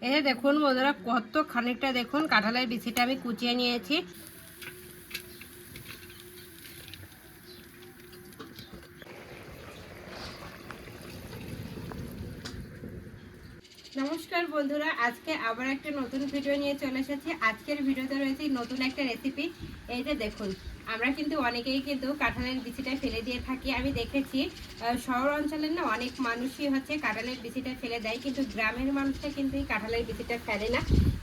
এই দেখুন বন্ধুরা, কত খানিকটা দেখুন কাঁঠালের বিচিটা আমি কুচিয়ে নিয়েছি। নমস্কার বন্ধুরা, আজকে আবার একটা নতুন ভিডিও নিয়ে চলে এসেছি। আজকের ভিডিওতে রয়েছে নতুন একটা রেসিপি। এই যে দেখুন, আমরা কিন্তু অনেকেই কিন্তু কাঁঠালের বিচিটা ফেলে দিয়ে থাকি। আমি দেখেছি শহর অঞ্চলের না অনেক মানুষই হচ্ছে কাঁঠালের বিচিটা ফেলে দেয়, কিন্তু গ্রামের মানুষটা কিন্তু এই কাঁঠালের বিচিটা ফেলে না।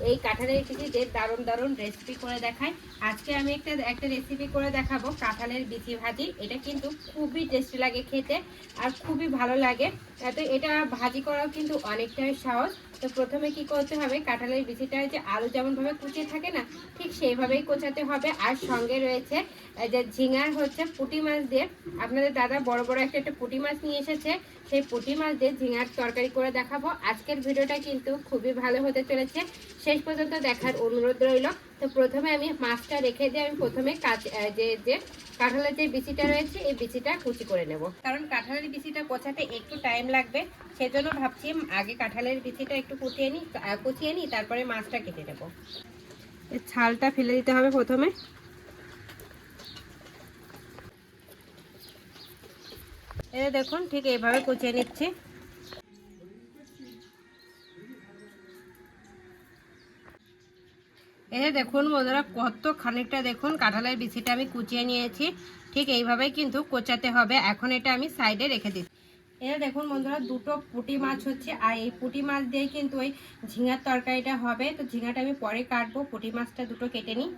এই কাঁঠালের বিচি দিয়ে দারুণ দারুণ রেসিপি করে দেখায়। আজকে আমি একটা রেসিপি করে দেখাবো কাঁঠালের বিচি ভাজি। এটা কিন্তু খুবই টেস্টি লাগে খেতে আর খুবই ভালো লাগে। তো এটা ভাজি করাও কিন্তু অনেকটাই সহজ। তো প্রথমে কি করতে হবে, কাঁঠালের বিচিটা যে আলু যেমন ভাবে কুচিয়ে থাকে না, ঠিক সেইভাবেই কোচাতে হবে। আর সঙ্গে রয়েছে যে ঝিঙার হচ্ছে পুঁটি মাছ দিয়ে, আপনাদের দাদা বড় বড় একটা পুঁটি মাছ নিয়ে এসেছে। সেই পুঁটি মাছ দিয়ে ঝিঙার তরকারি করে দেখাবো। আজকের ভিডিওটা কিন্তু খুবই ভালো হতে চলেছে, শেষ পর্যন্ত দেখার অনুরোধ রইল। তো প্রথমে আমি মাছটা রেখে দিয়ে আমি প্রথমে যে কাঁঠালের যে বিচিটা রয়েছে এই বিচিটা কুচি করে নেব, কারণ কাঁঠালের বিচিটা কোচাতে একটু টাইম লাগবে। সেজন্য ভাবছি আগে কাঁঠালের বিচিটা একটু কুচিয়ে নিই, তারপরে মাছটা কেটে নেব। এর ছালটা ফেলে দিতে হবে প্রথমে। এই দেখুন, ঠিক এইভাবে কুচিয়ে নিচ্ছি। এই দেখুন বন্ধুরা, কত খানিকটা দেখুন কাঁঠালের বিচিটা আমি কুচিয়ে নিয়েছি। ঠিক এইভাবেই কিন্তু কোচাতে হবে। এখন এটা আমি সাইডে রেখে দিচ্ছি। এই দেখুন বন্ধুরা, দুটো পুঁটি মাছ হচ্ছে, আর এই পুঁটি মাছ দিয়ে কিন্তু ওই ঝিঙার তরকারিটা হবে। তো ঝিঙাটা আমি পরে কাটবো, পুঁটি মাছটা দুটো কেটে নিই।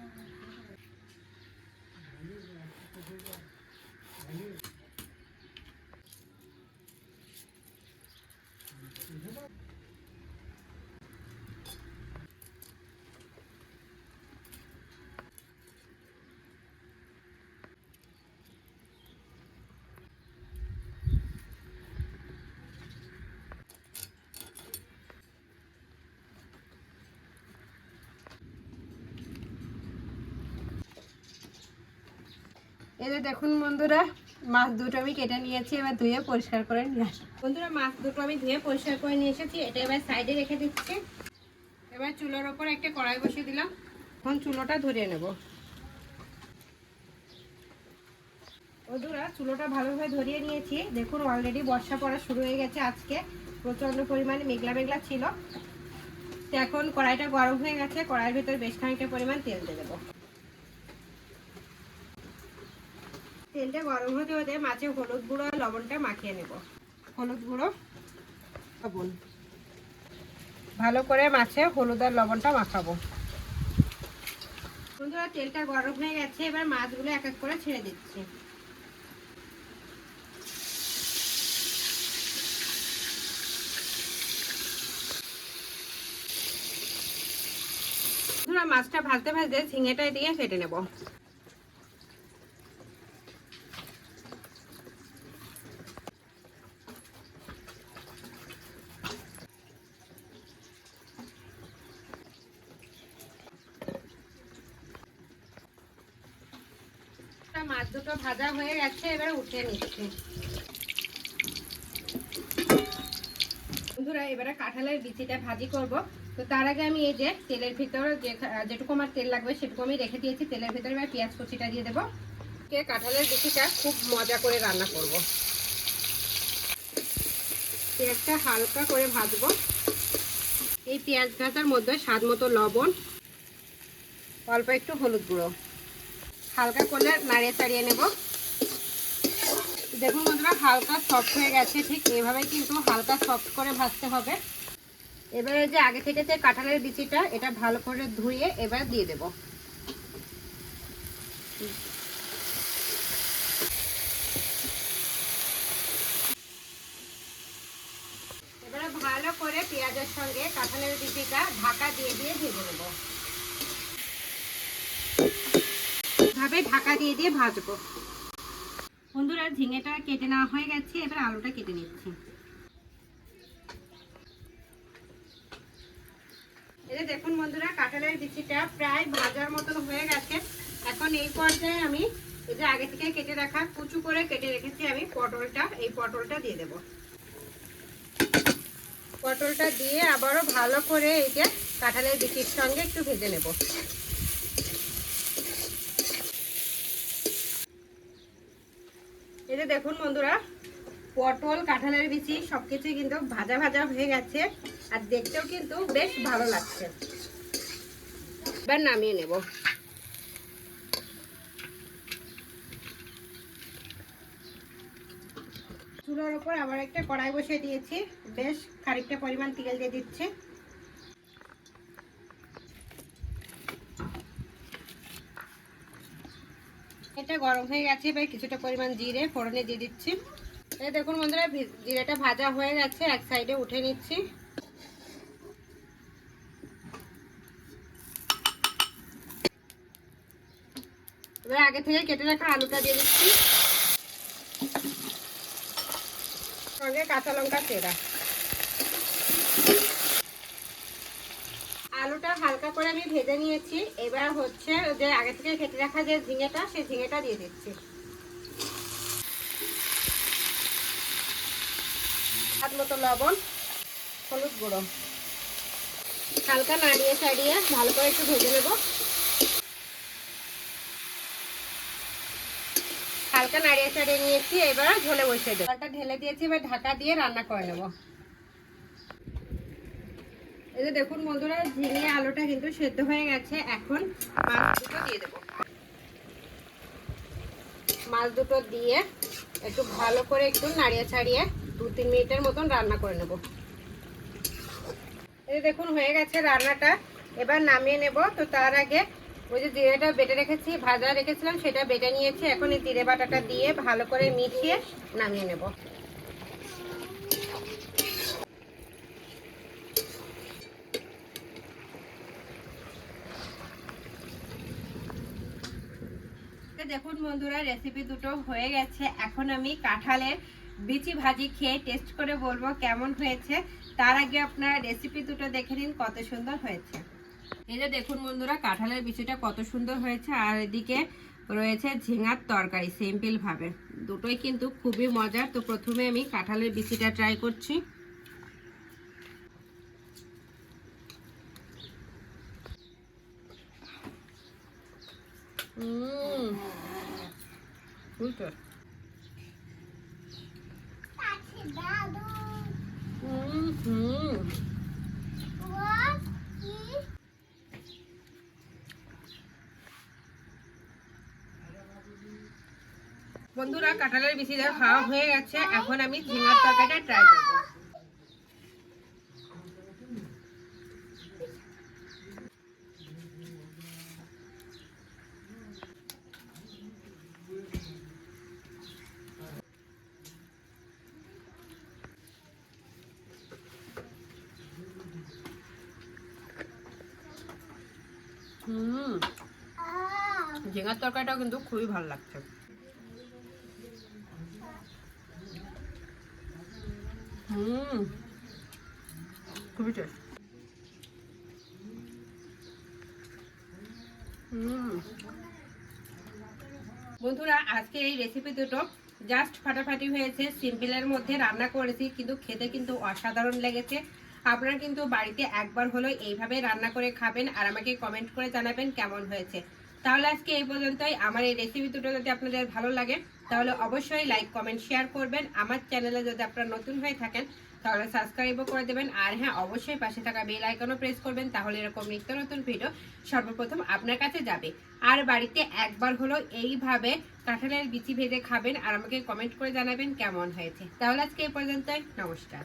এই যে দেখুন বন্ধুরা, মাছ দুটো আমি কেটে নিয়েছি। এবার ধুয়ে পরিষ্কার করে নিয়ে আসি। বন্ধুরা, মাছ দুটো আমি ধুয়ে পরিষ্কার করে নিয়ে এসেছি। এটা এবার সাইডে রেখে দিচ্ছি। এবার চুলোর ওপর একটা কড়াই বসিয়ে দিলাম। এখন চুলোটা ধরিয়ে নেব। বন্ধুরা, চুলোটা ভালোভাবে ধরিয়ে নিয়েছি। দেখুন অলরেডি বর্ষা পড়া শুরু হয়ে গেছে। আজকে প্রচণ্ড পরিমাণে মেঘলা মেঘলা ছিল। তো এখন কড়াইটা গরম হয়ে গেছে। কড়াইয়ের ভিতরে বেশ খানিকটা পরিমাণ তেল দিয়ে দেবো। তেলটা গরম হতে হতে মাছে হলুদ গুঁড়ো আর লবণটা মাখিয়ে নেব। হলুদ গুঁড়ো, লবণ, ভালো করে মাছে হলুদ আর লবণটা মাখাবো। বন্ধুরা, তেলটা গরম হয়ে গেছে। এবার মাছগুলো এক এক করে ছেড়ে দিচ্ছি। বন্ধুরা, মাছটা ভাজতে ভাজতে ঝিঙেটা দিয়ে কেটে নেব। মাছ দুটো ভাজা হয়ে গেছে, এবার উঠিয়ে নিচ্ছি। বন্ধুরা, এবারে কাঁঠালের বিচিটা ভাজি করব। তো তার আগে আমি এই যে তেলের ভিতরে যেটুকু আমার তেল লাগবে সেটুকু আমি রেখে দিয়েছি। তেলের ভিতরে এবার পেঁয়াজ কুচিটা দিয়ে দেবো। কাঁঠালের বিচিটা খুব মজা করে রান্না করব। পেঁয়াজটা হালকা করে ভাজবো। এই পেঁয়াজ ভাজার মধ্যে স্বাদ মতো লবণ, অল্প একটু হলুদ গুঁড়ো হালকা করে নাড়িয়ে চাড়িয়ে নেব। দেখুন বন্ধুরা, হালকা সফট হয়ে গেছে। ঠিক এইভাবে কিন্তু হালকা সফট করে ভাজতে হবে। এবারে যে আগে থেকে যে কাঁঠালের বিচিটা, এটা ভালো করে ধুয়ে এবার দিয়ে দেব। এবারে ভালো করে পেঁয়াজের সঙ্গে কাঁঠালের বিচিটা ঢাকা দিয়ে দিয়ে ভেজে নেব। এভাবে ঢাকা দিয়ে দিয়ে ভাজবো। বন্ধুরা, ঝিঙেটা কেটে নেওয়া হয়ে গেছে। এবার আলুটা কেটে নিচ্ছি। এই দেখুন বন্ধুরা, কাঁঠালের বিচিটা প্রায় ভাজার মতন হয়ে গেছে। এখন এই পর্যায়ে আমি এই যে আগে থেকে কেটে রাখা কুচু করে কেটে রেখেছি আমি পটলটা, এই পটলটা দিয়ে দেব। পটলটা দিয়ে আবারও ভালো করে এই যে কাঁঠালের বিচির সঙ্গে একটু ভেজে নেব। এই যে দেখুন বন্ধুরা, পটল কাঁঠালের বিচি সবকিছু কিন্তু ভাজা ভাজা হয়ে গেছে আর দেখতেও কিন্তু বেশ ভালো লাগছে। এবার নামিয়ে নেব। চুলার উপর আবার একটা কড়াই বসিয়ে দিয়েছি, বেশ খানিকটা পরিমাণ তেল দিয়ে দিচ্ছি। এটা গরম হয়ে গেছে, এবার কিছুটা পরিমাণ জিরে ফোড়নে দিয়ে দিচ্ছি। এই দেখুন বন্ধুরা, জিরেটা ভাজা হয়ে গেছে, এক সাইডে উঠে নিচ্ছি। এবার আগে থেকে কেটে রাখা আলুটা দিয়ে দিচ্ছি, সঙ্গে কাঁচা লঙ্কা চেরা। আলুটা হালকা করে আমি ভেজে নিয়েছি। এবার হচ্ছে যে আগে থেকে কেটে রাখা যে ঝিঙেটা, সেই ঝিঙেটা দিয়ে দিচ্ছি। স্বাদ মতো লবণ, হলুদ গুঁড়ো, হালকা নাড়িয়ে চাড়িয়ে ভালো করে একটু ভেজে নেব। হালকা নাড়িয়ে চাড়িয়ে নিয়েছি, এবার ঝোলে বসিয়ে দেবো। জলটা ঢেলে দিয়েছি, এবার ঢাকা দিয়ে রান্না করে নেব। এই যে দেখুন বন্ধুরা, ঝিঙে আলুটা কিন্তু সেদ্ধ হয়ে গেছে। এখন মাছ দুটো দিয়ে দেবো। মাছ দুটো দিয়ে একটু ভালো করে একটু নাড়িয়ে ছাড়িয়ে 2-3 মিনিটের মতন রান্না করে নেব। এই যে দেখুন হয়ে গেছে রান্নাটা, এবার নামিয়ে নেব। তো তার আগে ওই যে জিরেটা বেটে রেখেছি, ভাজা রেখেছিলাম, সেটা বেটে নিয়েছি। এখন এই জিরে বাটাটা দিয়ে ভালো করে মিশিয়ে নামিয়ে নেব। দেখুন বন্ধুরা, রেসিপি দুটো হয়ে গেছে। এখন আমি কাঁঠালের বিচি ভাজি খেয়ে টেস্ট করে বলবো কেমন হয়েছে। তার আগে আপনারা রেসিপি দুটো দেখে নিন কত সুন্দর হয়েছে। এই যে দেখুন বন্ধুরা, কাঁঠালের বিচিটা কত সুন্দর হয়েছে, আর এদিকে রয়েছে ঝিঙার তরকারি সিম্পল ভাবে। দুটোই কিন্তু খুবই মজার। তো প্রথমে আমি কাঁঠালের বিচিটা ট্রাই করছি। বন্ধুরা, কাঁঠালের বিচিটা খাওয়া হয়ে গেছে। এখন আমি ঝিঙার তরকারিটা ট্রাই করব। ঝিঙার তরকারিটাও কিন্তু খুবই ভালো লাগছে। খুবই টেস্ট। বন্ধুরা, আজকে এই রেসিপি দুটো জাস্ট ফাটাফাটি হয়েছে। সিম্পলের মধ্যে রান্না করেছি, কিন্তু খেতে কিন্তু অসাধারণ লেগেছে। আপনারা কিন্তু বাড়িতে একবার হলো এইভাবে রান্না করে খাবেন আর আমাকে কমেন্ট করে জানাবেন কেমন হয়েছে। তাহলে আজকে এই পর্যন্তই। আমার এই রেসিপি দুটো যদি আপনাদের ভালো লাগে তাহলে অবশ্যই লাইক কমেন্ট শেয়ার করবেন। আমার চ্যানেলে যদি আপনারা নতুন হয়ে থাকেন তাহলে সাবস্ক্রাইবও করে দেবেন। আর হ্যাঁ, অবশ্যই পাশে থাকা বেল আইকনও প্রেস করবেন, তাহলে এরকম নিত্য নতুন ভিডিও সর্বপ্রথম আপনার কাছে যাবে। আর বাড়িতে একবার হলো এইভাবে কাঁঠালের বিচি ভেজে খাবেন আর আমাকে কমেন্ট করে জানাবেন কেমন হয়েছে। তাহলে আজকে এই পর্যন্তই। নমস্কার।